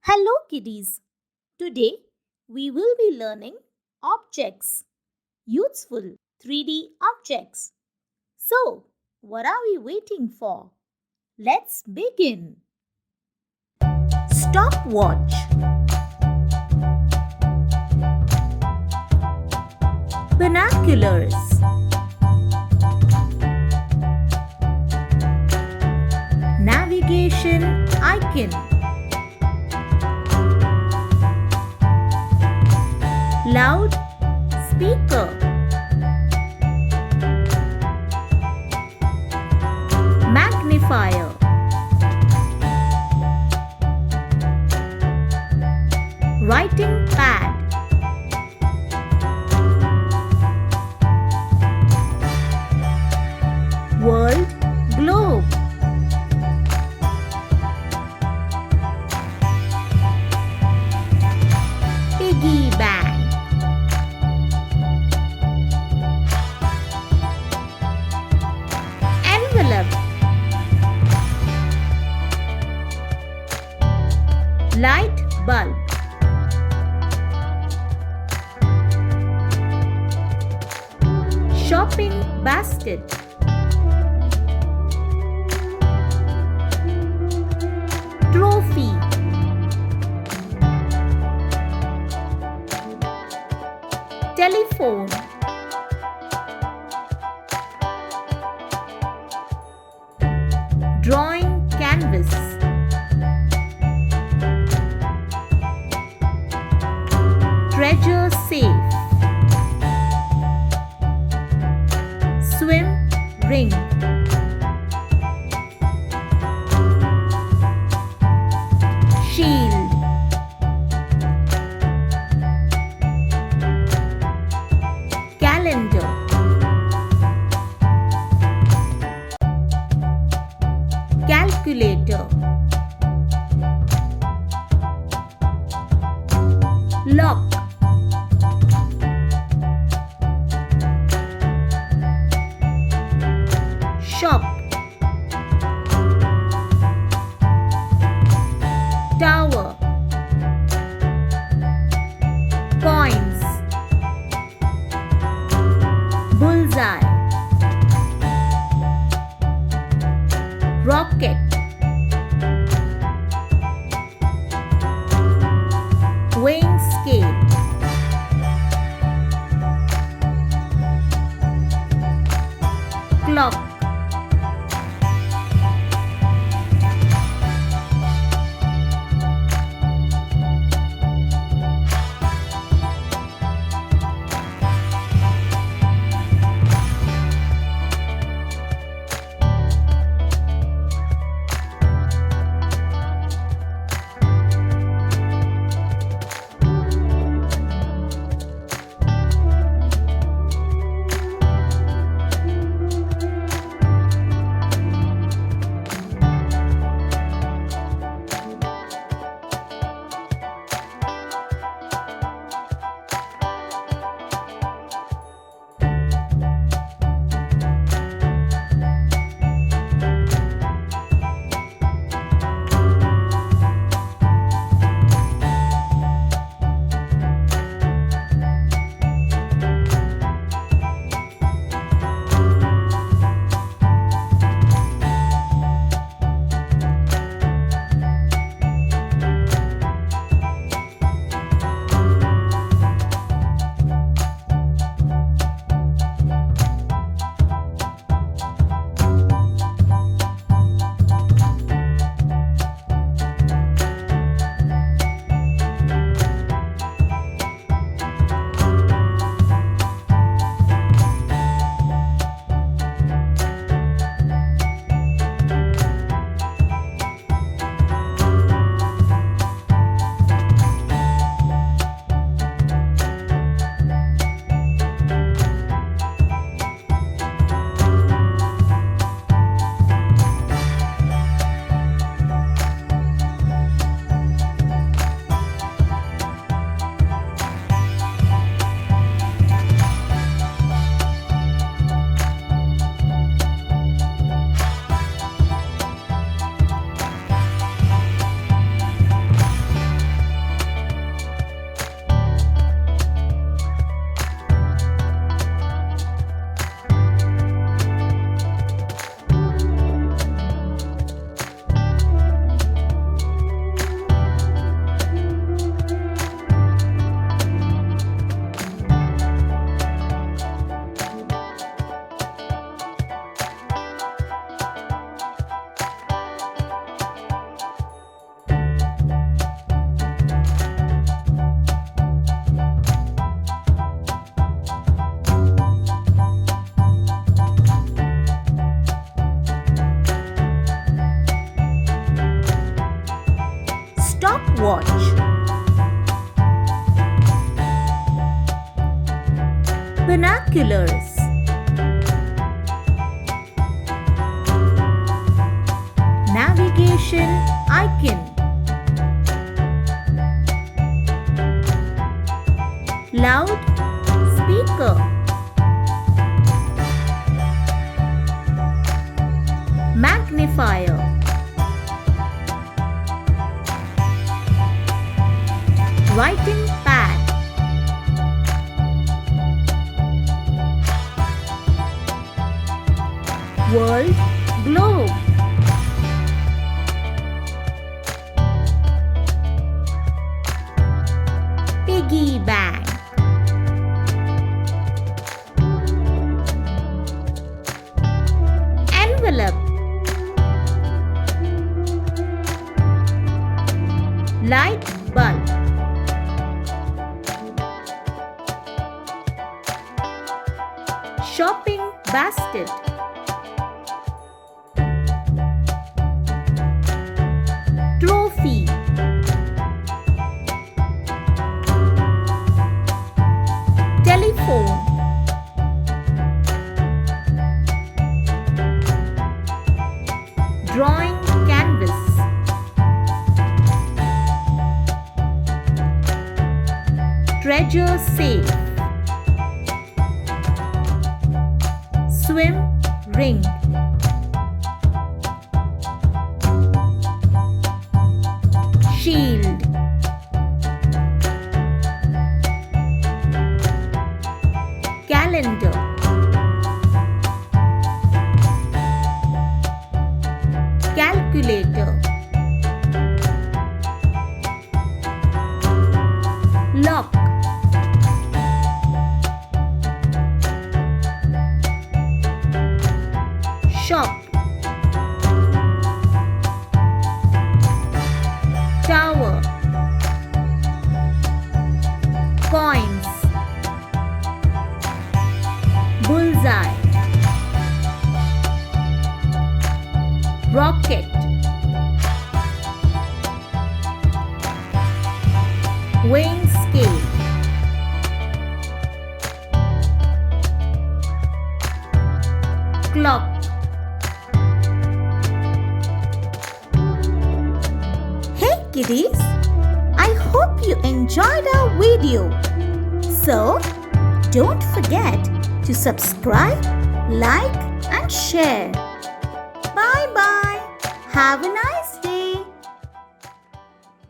Hello, kiddies. Today we will be learning objects, useful 3D objects. So, what are we waiting for? Let's begin. Stopwatch, binoculars, navigation icon, loud speaker, magnifier, writing pad, world globe, piggy bank, envelope, light bulb, shopping basket, trophy, telephone, drawing canvas, treasure safe, swim ring, shield, calendar, calculator, lock, shop, tower, coins, bullseye, rocket, weighing scale, clock, Stopwatch. Binoculars. Navigation icon. Loud speaker. Magnifier. Writing pad. World globe. Piggy bank. Envelope. Light bulb. Shopping basket. Trophy. Telephone. Drawing canvas. Treasure safe. Swim ring. Shield. Calendar. Calculator. Lock. Shop. Tower. Coins. Bullseye. Rocket. Weighing scale. Clock. Hey kiddies, I hope you enjoyed our video. So, don't forget to subscribe, like and share. Bye bye. Have a nice